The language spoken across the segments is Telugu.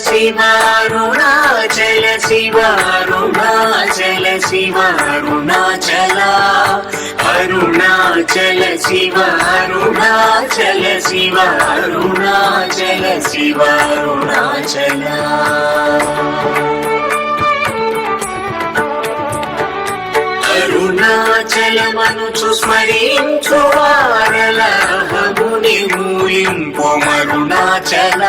శివ అరుణాచల శివ అరుణాచల శివ అరుణాచల అరుణాచల శివ అరుణాచల శివ అరుణాచల శివ అరుణాచల అరుణాచలమనుచు స్మరించు వారలహముని మూలింపు మరుణాచల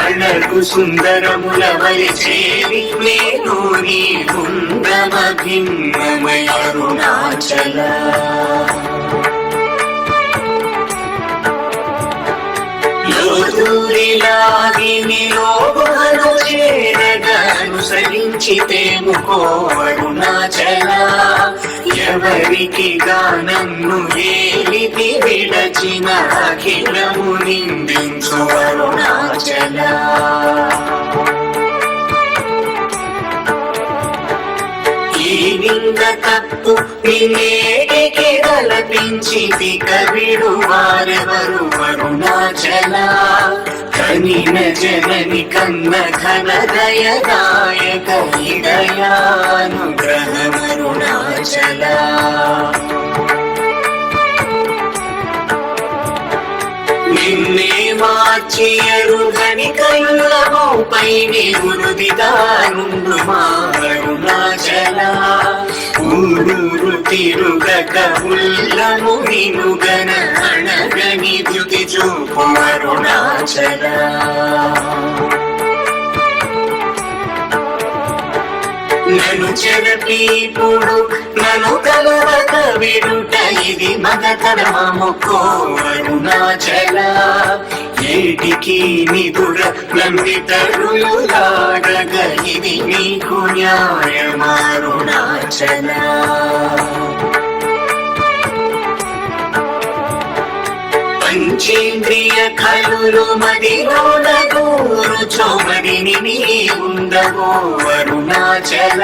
అణగు సుందరముల వలి చేరి నేను నీ బృందమ భిన్నమై అరుణాచల లోదూరిలాగిని లోగుహను చేరగను సరించితేముకో అరుణాచల ఎవరికి గానన్ను ఏలిది విడచిన అఖిలము నిందించు అరుణాచల ఈ నింద తప్పు వినేటికి కల్పించి కవిడు వారెవరు అరుణాచల కనిన జనని కన్న ఘన దయదాయక దయానుగ్రహమరుణాచల నిన్నే మార్చి ఎరుగని కళ్ళమోపై నిగురుదిదానుండు మా అరుణాచల ఊరూరు తిరుగక ఉల్లము నినుగన అణగని ధృతి చూపు అరుణాచల నన్ను చెరపీపుడు నన్ను కలవక విడుట ఇది మగతరమా మొక్కో అరుణాచల ఏటికి నిదుర లంబితరులు లాడగ ఇది నీకు న్యాయమారుణాచల పంచేంద్రియ కలులు మదిలోన కూరుచో మదిని నీ ఉండవో అరుణాచల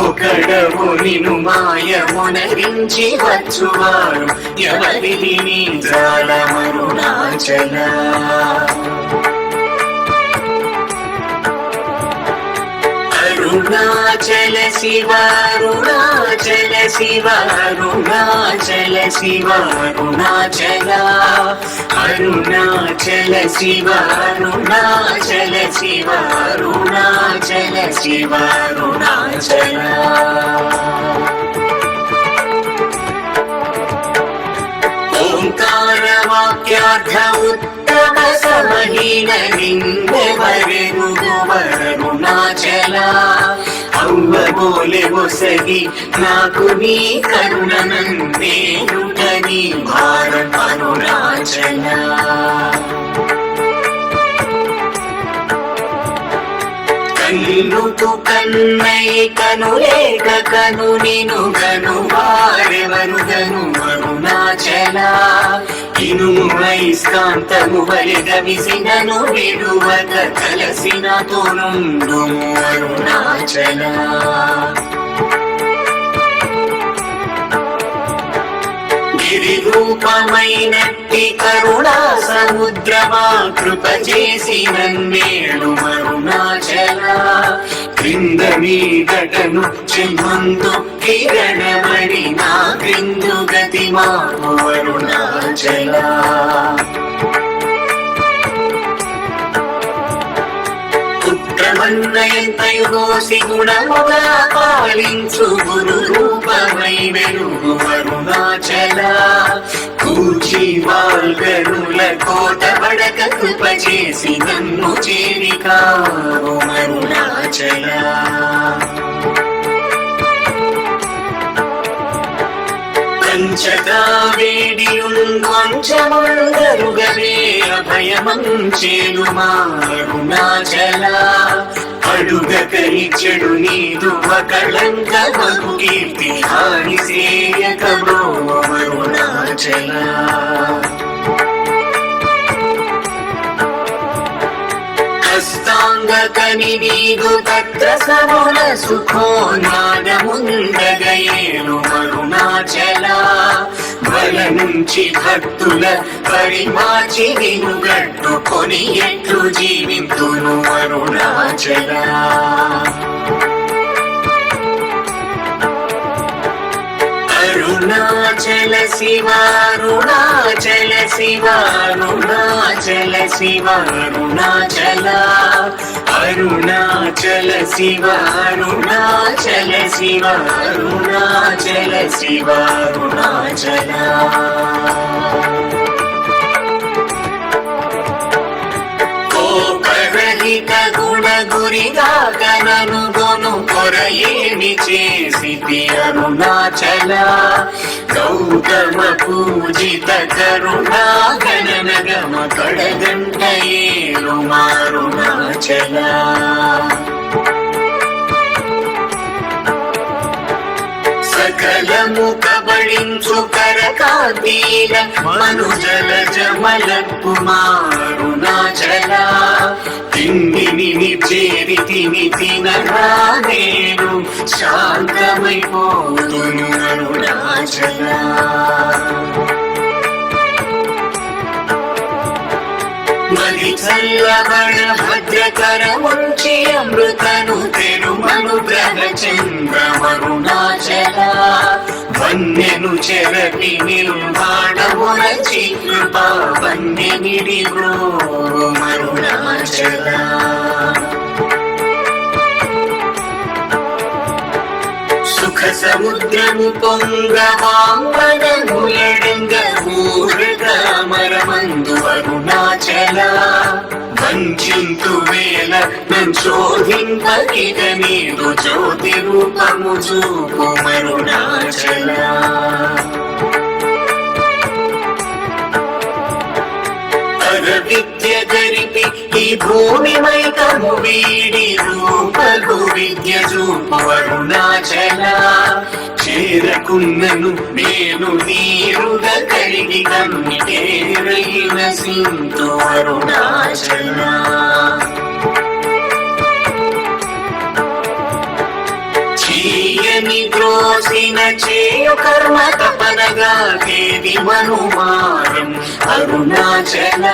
ఒకడవు నిను మాయమునరించి వచ్చువారు ఎవరిది నీ జాలమరుణాచల అరుణాచల శివ అరుణాచల శివ అరుణాచల శివ అరుణాచల అరుణాచల శివ అరుణాచల శివ అరుణాచల శివ అరుణాచల ఓంకార వాక్యార్థ ఉత్తమ సమహీన నిందెవరెనుగు అరుణాచల అవ్వబోలె ఒసగి నాకు నీ కరుణనందేనుట నీ భారం అరుణాచల కన్నుకు కన్నై కనులేక కను నిను గను వారెవరు గను అరుణాచల ఇనుమై స్కాంతము వలె గమిసినను విడువక కలసిన తోనుండు అరుణాచల గిరి రూపమైనట్టి కరుణా సముద్రమా కృప చేసి నన్నేడు అరుణాచల క్రింద మీదటను చెమ్మందు కిరణమణి నా క్రిందు గతి మాకు అరుణాచల పుత్రమన్నయంతయుగోసి గుణముగా పాలించు గురు రూపమై వెలుగు అరుణాచల కూచి వాల్గరుల కోట బడక కృప చేసి నన్ను చేరికావు అరుణాచల పంచగా వేడియుంచముందరుగవే అభయమంచేను మా అరుణాచల అడుగక ఇచ్చడు నీదు కళంక బహు కీర్తి హాని సేయక అరుణాచల హస్తాంగకని నీదు తత్ర సముల సుఖోన్మాదముందగయేను అరుణాచల బాధల నుంచి భక్తుల పరిమాచి నినుగట్టుకొని ఎట్లు జీవింతును అరుణాచల. అరుణాచల శివ అరుణాచల శివ అరుణాచల శివ అరుణాచల. అరుణాచల శివ అరుణాచల శివ అరుణాచల శివ అరుణాచల. కోపరహిత గుణ గురిగా గననుగొను కొరయేమి చేసితి అరుణాచల. గౌతమ పూజిత కరుణా గణన గమ కడగంట ఏరుమారుణాచల. సకలము కబళించు కరకాంతీల మనుజల జమల కుమారుణాచల. తిండిని చేరితిని తినరా నేను శాంతమైపోతును అరుణాచల. మది చల్లబడ భద్రకరముంచి అమృతను తెరుమనుగ్రహ చంద్రమరుణాచల. వన్యను చెరపి నిర్మాణమురచి కృపా వన్యనిడి మరుణాచల. సుఖ సముద్రము పొంగవాంబనములడంగ ఊరగమరమందు అరుణాచల. వంచింతు వేల నంచోధింపకిగ నీదు జ్యోతి రూపము చూపు మరుణాచల. విద్య గరిపి ఈ భూమి మైకము వీడి రూపగు విద్య చూపు అరుణాచల. చేరకున్నను నేను నీరుగా కరిగి కన్నిటేరైన సింతు అరుణాచల. చీయని ద్రోసిన చేయు కర్మ తపనగా తేది మనుమారం అరుణాచల.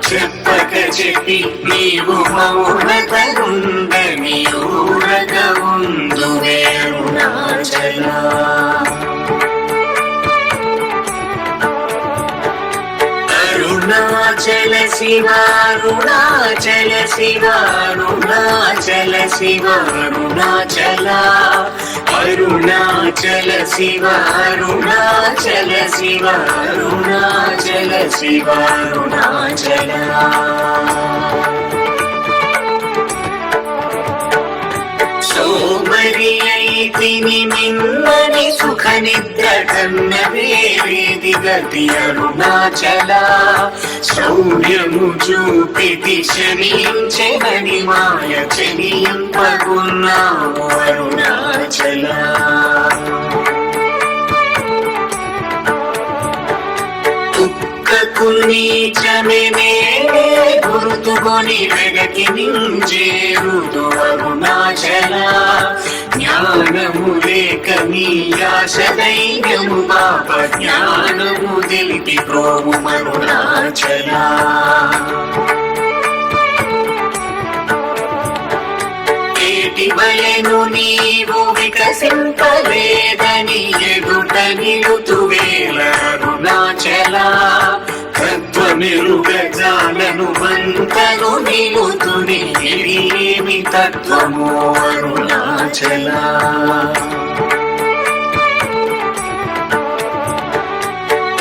చెప్పక చెప్పి నీవు మౌనతగుందని ఊరగ ఉందువే అరుణాచల. అరుణాచల శివ అరుణాచల శివ అరుణాచల శివ అరుణాచల. అరుణాచల శివ అరుణాచల శివ అరుణాచల శివ అరుణాచల. సోమరి అయితిని నిన్నని సుఖ నిద్ర కన్న వేరేది గతి అరుణాచల. శౌర్యము చూపితి శమించెనని మాయ చెలింపకున్నావు అరుణాచల. నీచమే గుర్తుకొని వెగకి నింజేరుదు అరుణాచల. జ్ఞానము లేక నీ ఆశ ధైర్యము పాప జ్ఞానము తెలిపి ప్రోము అరుణాచల. వలెను నీవు వికసింపలేదని ఎదుట నిలుతువేల అరుణాచల. తత్వమెరుగజాలను వంతను నిలుతుని ఏమి తత్వము అరుణాచల.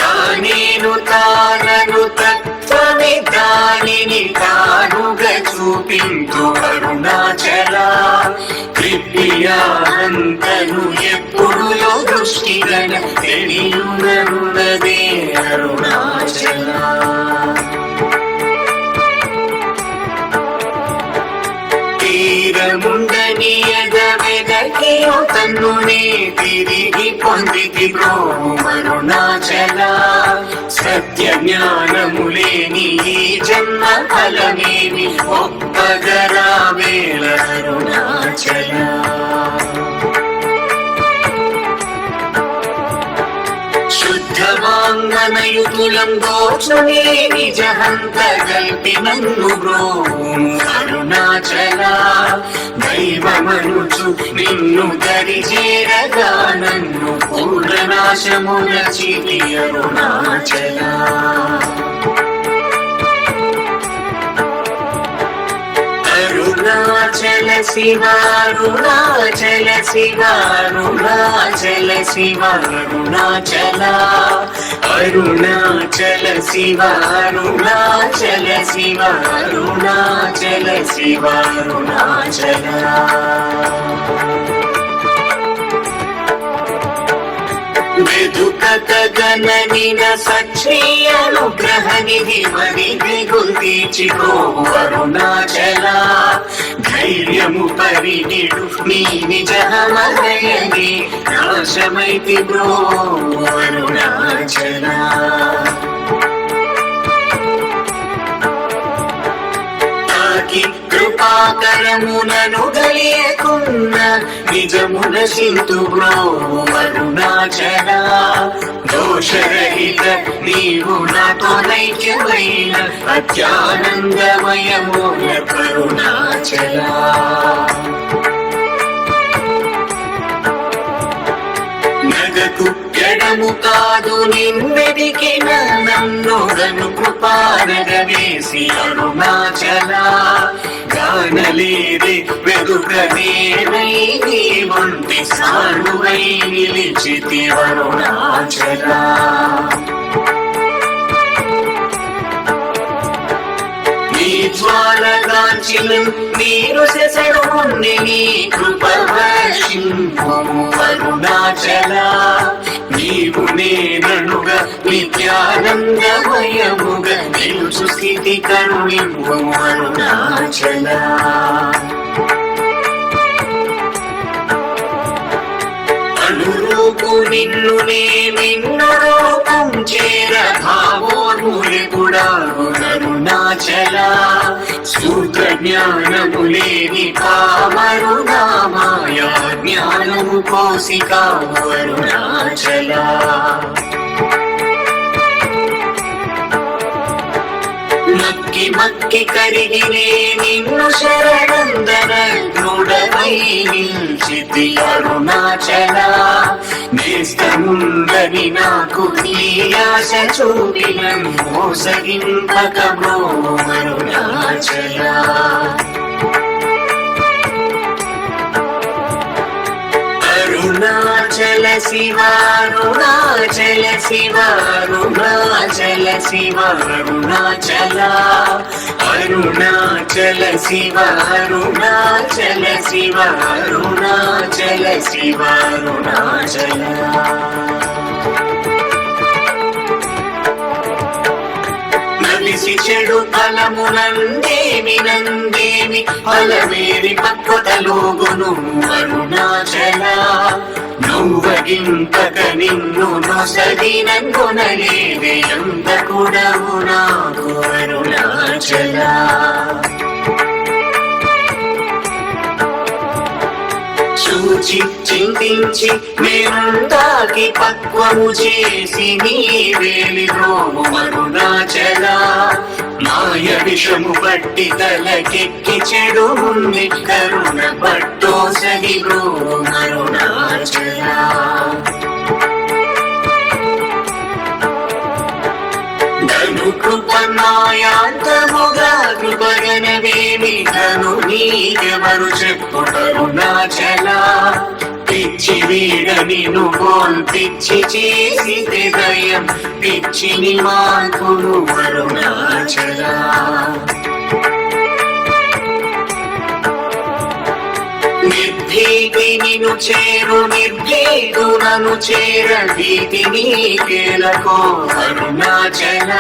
తానేను తానను తత్వమే దానిని తానుగా చూపింతు అరుణాచల. కృప్యానంతను ఎప్పుడు దృష్టిగన తెలియునరుణదే అరుణాచల. తీరముండని ఎదవెదకియో తన్నునే తిరిగి పొందితి ప్రోము అరుణాచల. సత్య జ్ఞానములేని ఈ జన్మ ఫలమేమి ఒప్పగరా వేళ అరుణాచల. శుద్ధ భగవాంగనయుతులం దోచునే నిజహంత గల్పి నన్ను బ్రోము అరుణాచల దైవమనుచు నిన్ను దరిచేరగా నన్ను పూర్ణనాశముల చితి అరుణాచల అరుణాచల శివ అరుణాచల శివ అరుణాచల శివ అరుణాచల అరుణాచల శివ అరుణాచల శివ అరుణాచల శివ అరుణాచల వెదుకత గణనిన సచ్ఛ్రీయ అనుగ్రహ నిధి మరి దిగుల్ తీర్చికో అరుణాచల ధైర్యము పరిగిడు నీ నిజమహయని నాశమైతి బ్రో అరుణాచల కృపాకరమునను గలియకున్న నిజమున సింతు బ్రో అరుణాచల దోషరహిత నీవు నాతో నైక్యమైన అత్యానందమయముల కరుణాచల నగకు ఎడము కాదు నిన్నెదికిన నన్నుగను కృపానగవేసి అరుణాచల గానలేదే వెదుకనేనై నీ వంటి సానువై నిలిచితి అరుణాచల జ్వాలగాంచిన నీరు సెసడు నీ కృప వర్షింపుము అరుణాచల నీవు నేననుగా నిత్యానందమయముగా నిలుచు స్థితి కరుణింపుము అరుణాచల అనురూపు నిన్ను నిన్ను రూపం చేర భావోర్ములు కూడా అరుణాచల సూత్ర జ్ఞానములేని పామరుణామాయ జ్ఞానము కోసిక అరుణాచల మక్కి మక్కి కరిగినే నిన్ను శరణందన దృఢమై నిల్చితి అరుణాచల నేస్తముందని నాకు నీ ఆశ చూపిన మోసగింపక బ్రో అరుణాచల అరుణాచల శివ అరుణాచల శివ అరుణాచల శివ అరుణాచల అరుణాచల శివ అరుణాచల శివ అరుణాచల శివ అరుణాచల నలిసి చెడు ఫలమునందేమి నందేమి ఫలమేరి పక్వతలోగును అరుణాచల నువ్వగింపక నిన్ను నొసగినంగొనలేదే ఎంత కూడవు నాకు అరుణాచల చూచి చింతించి మేముందాకి పక్వము చేసి నీ వేలి రోము అరుణాచల మాయ విషము పట్టి తలకెక్కి చెడు ఉంది కరుణ పట్టో సగి రోము అరుణాచల కృపనాయాంతముగా కృపగనవేమి కను నీకెవరు చెప్పుట అరుణాచల పిచ్చి వీడని నువ్వోల్ పిచ్చి చేసి హృదయం పిచ్చిని మాకును అరుణాచల నిర్భీతి నిను చేరు నిర్భీతు నను చేర భీతి నీకేలకో అరుణాచల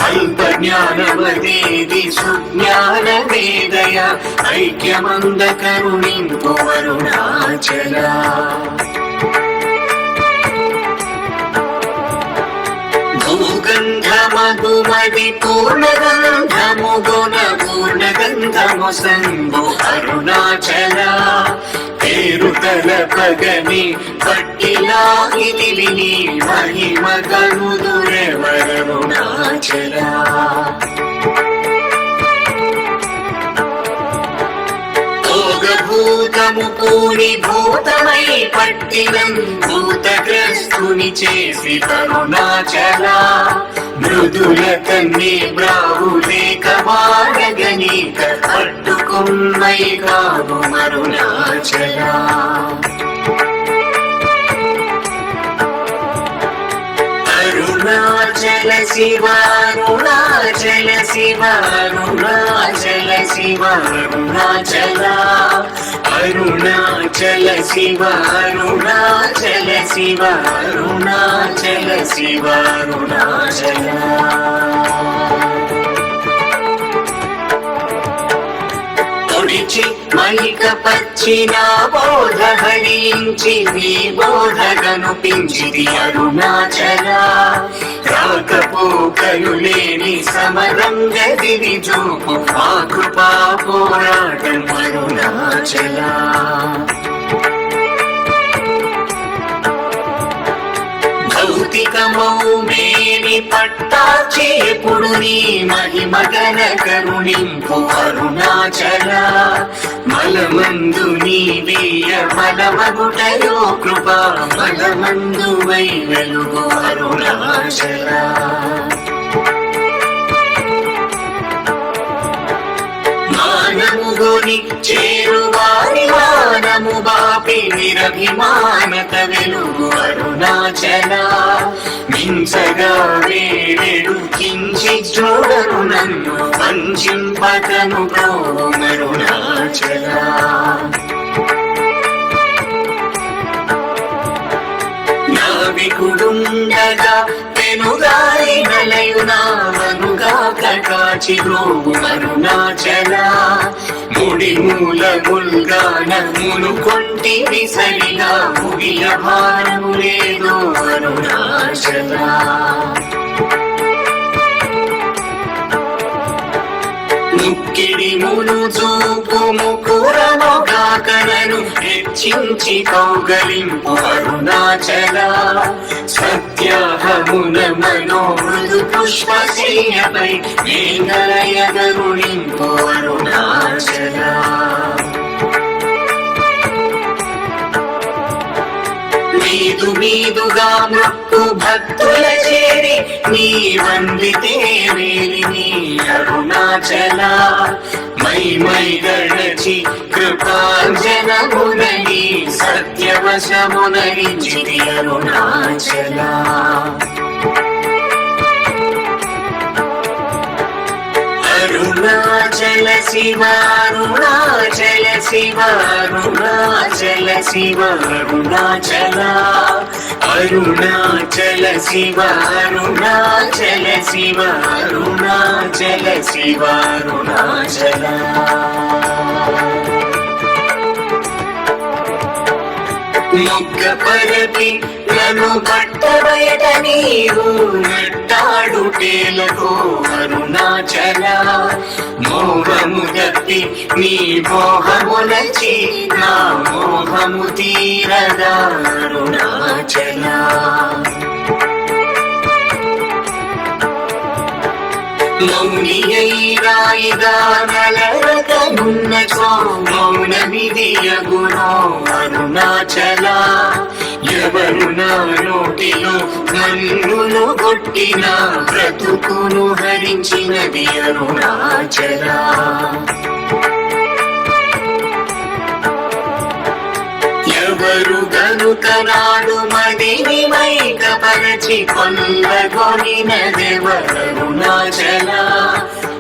అల్ప జ్ఞానమదేది సుజ్ఞానమేదయ ఐక్యమంద కరుణింపు అరుణాచల భూగంధమధుమది పూర్ణగంధము గుణ పూర్ణగంధము సంభు అరుణాచల పేరు తలపగని పట్టిలాగితివి నీ మహిమ కనుదురెవరరుణాచలా భూతము పూని భూతమై పట్టినం భూతగ్రస్తుని చేసి కరుణాచలా మృదుల కన్ని బ్రాహులేక వాడగనీక పట్టుకున్నై కాదు మరుణాచలా అరుణాచల శివ అరుణాచల శివ అరుణాచల శివ అరుణాచల అరుణాచల శివ అరుణాచల శివ అరుణాచల శివ అరుణాచల మైక పచ్చిన బోధ హరించి నీ బోధ కనుపించిది అరుణాచల రాకపోకలు లేని సమరంగదిని చూపు మా కృపా పోరాటం అరుణాచల భౌతికమౌ మేని పట్టాచేపుడు నీ మహిమ గణ కరుణింపు అరుణాచల మలమందు నీవీయ మలమగుటయో కృపా మలమందు వై వెలుగు అరుణాచల మానముగోని చేరువారి మానము బాపి నిరభిమానత వెలుగు అరుణాచల మించగా వేడెడు కించి చూడరు నన్ను వంచింపకను అరుణాచల నావికుడుండగా పెనుగాలి నలయునావనుగా కాచి గ్రోవు అరుణాచల ముడి మూల ముల్గానమును కొంటి విసరిగా ముగిల భారము లేదు అరుణాచల ముక్కిడి మును చూపు ముకురముగా కనను హెచ్చించి కౌగలింపు అరుణాచల సత్యాహమున మనోమృదు పుష్పశయ్యపై మేఘలయ కరుణింపు అరుణాచల మీదు మీదుగా మొక్కు భక్తుల చేరి నీ వందితే వేలి నీ అరుణాచల మై మై గడచి కృపాంజనమునని సత్యవశమునరించితి అరుణాచల అరుణాచల శివ అరుణాచల శివ అరుణాచల శివ అరుణాచల అరుణాచల శివ అరుణాచల శివ అరుణాచల శివ అరుణాచల మొగ్గ పరపి నన్ను పట్టబయట నీవు నట్టాడుటేలకు అరుణాచల మోహము తప్పి నీ మోహములచి నా మోహము తీరదా అరుణాచల మౌనియై రాయిగా నలరకనున్న మౌన విధియగుణో అరుణాచల ఎవరు నా నోటిలో నన్నును కొట్టిన బ్రతుకును హరించినది అరుణాచల ఎవరు గనుక నాడు మదిని మైకపరచి కొల్లగొనినదెవరరుణాచల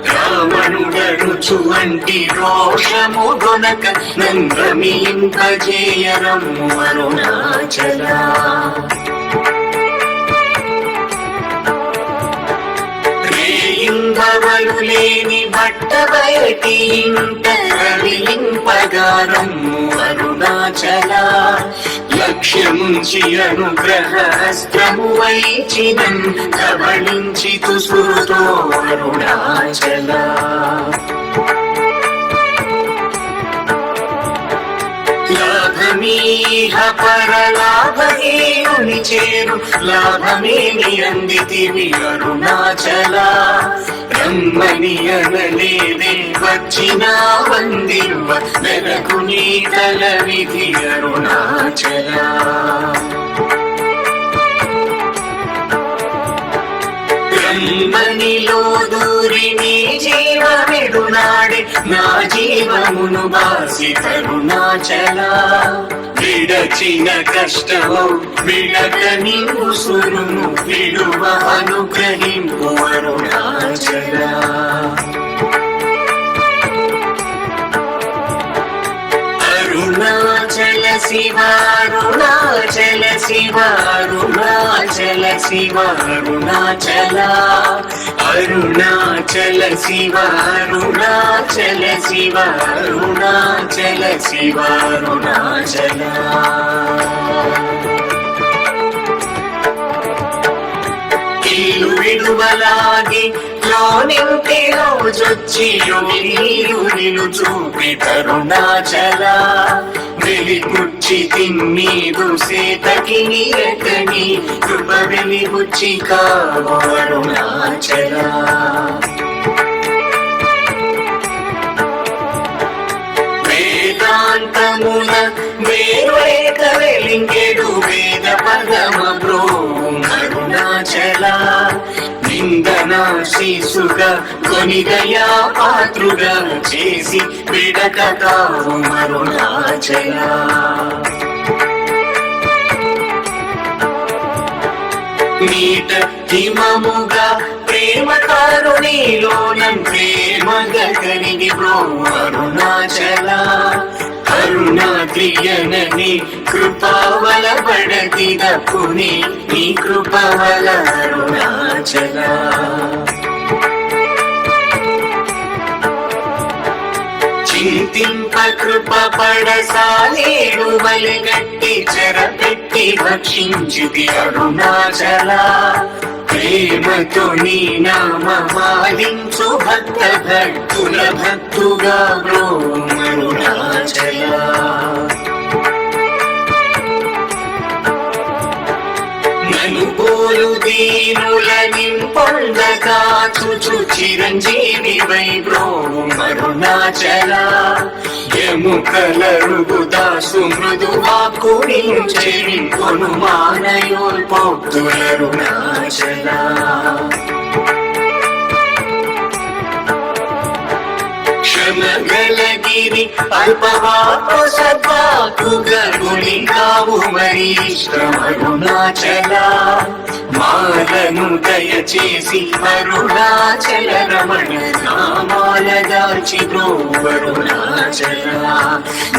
రావణుడరుచు వంటి రోషము గొనక నందమింపజేయరము అరుణాచల ఇంగవలు లేని బట్ట బయటి ఇంట రవిలింపగారము అరుణాచల లక్ష్యముంచి అనుగ్రహ అస్త్రము వైచినం కబళించి తుసుతో అరుణాచల లాభమీహ పరలాభహీనుని చేరు లాభమేమి అందితివి అరుణాచల రమ్మని అనలేదే వచ్చిన వందిరువ నెరకు నీ తల విధి అరుణాచల బ్రహ్మనిలో దూరి నీ జీవమెడునాడే నా జీవమును బాసి కరుణాచల విడచిన కష్టము విడక నీవు సురుము విడువ అనుగ్రహింపు అరుణాచల అరుణాచల శివ అరుణాచల శివ అరుణాచల శివ అరుణాచల అరుణాచల శివ అరుణాచల శివ అరుణాచల శివ అరుణాచల కీలు విడువలాగి లోనింటి రోజొచ్చి నీరు చూపి కరుణాచల వెలిపుచ్చి తిన్నీదు సేతకి నీరకని కృప వెలిపుచ్చి కావు అరుణాచల వేదాంతమున వేరులేక వెలింగెడు వేద పదమ బ్రో అరుణాచల నిందనా శీసుగా కొనిదయా పాత్రుగా చేసి విడక కావు అరుణాచల నీట హిమముగా ప్రేమ కారుణిలోనం ప్రేమగా కరిగి బ్రో అరుణాచల కరుణాద్రియనని కృపావల పడదిదపుని నీ కృపవల అరుణాచల చింతింప కృప పడసాలేడు వలగట్టి చెరపెట్టి భక్షించితి అరుణాచల ప్రేమతో నీ నామమాలించు భక్త భక్తుల భక్తుగా బ్రో అరుణాచల నను పోలు దీనుల నింపొందగా చుచు చిరంజీవి వై బ్రో అరుణాచల ఎముకల రుగుదాసు మృదు వాక్కుని చెవింకొను మానయోల్ పొద్దుల అరుణాచల క్షమగలగిరి అల్పవాకు సద్వాకు గర్భుని కావు మరి ఇష్టం అరుణాచల మాలను దయచేసి అరుణాచల రమణ నామాల దాల్చి బ్రో అరుణాచల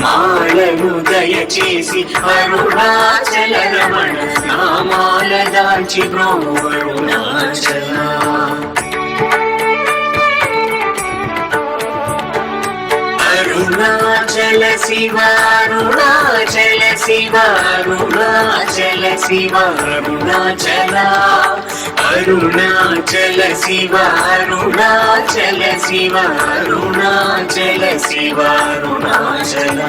మాలను దయచేసి అరుణాచల రమణ నామాల దాల్చి బ్రో అరుణాచల అరుణాచల శివ అరుణాచల శివ అరుణాచల శివ అరుణాచల అరుణాచల శివ అరుణాచల శివ అరుణాచల శివ అరుణాచల